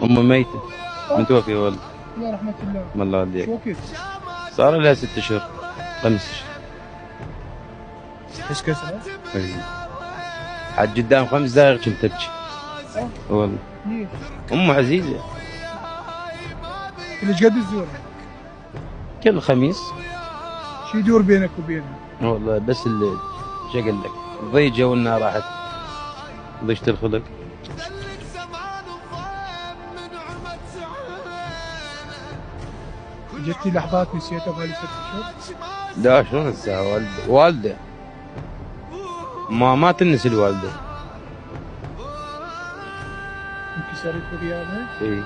أمي ميتة، متوفية والله. الله رحمة الله. الله يهديك. شو وقت؟ صار لها 6 أشهر 5 أشهر. ايش كسرة؟ إي. حد قدام 5 دقايق كنت أبكي. والله. ليش؟ أمه عزيزة. كل قد تزورها؟ كل خميس. شو يدور بينك وبينها؟ والله بس الليل. شو أقول لك؟ ضيجة وإنها راحت. ضيجة الخلق. جتي لحظات نسيتها بهالي 6 اشهر؟ لا شلون انساها والدة ما تنسي الوالدة. انكسرت بغيابها؟ اي.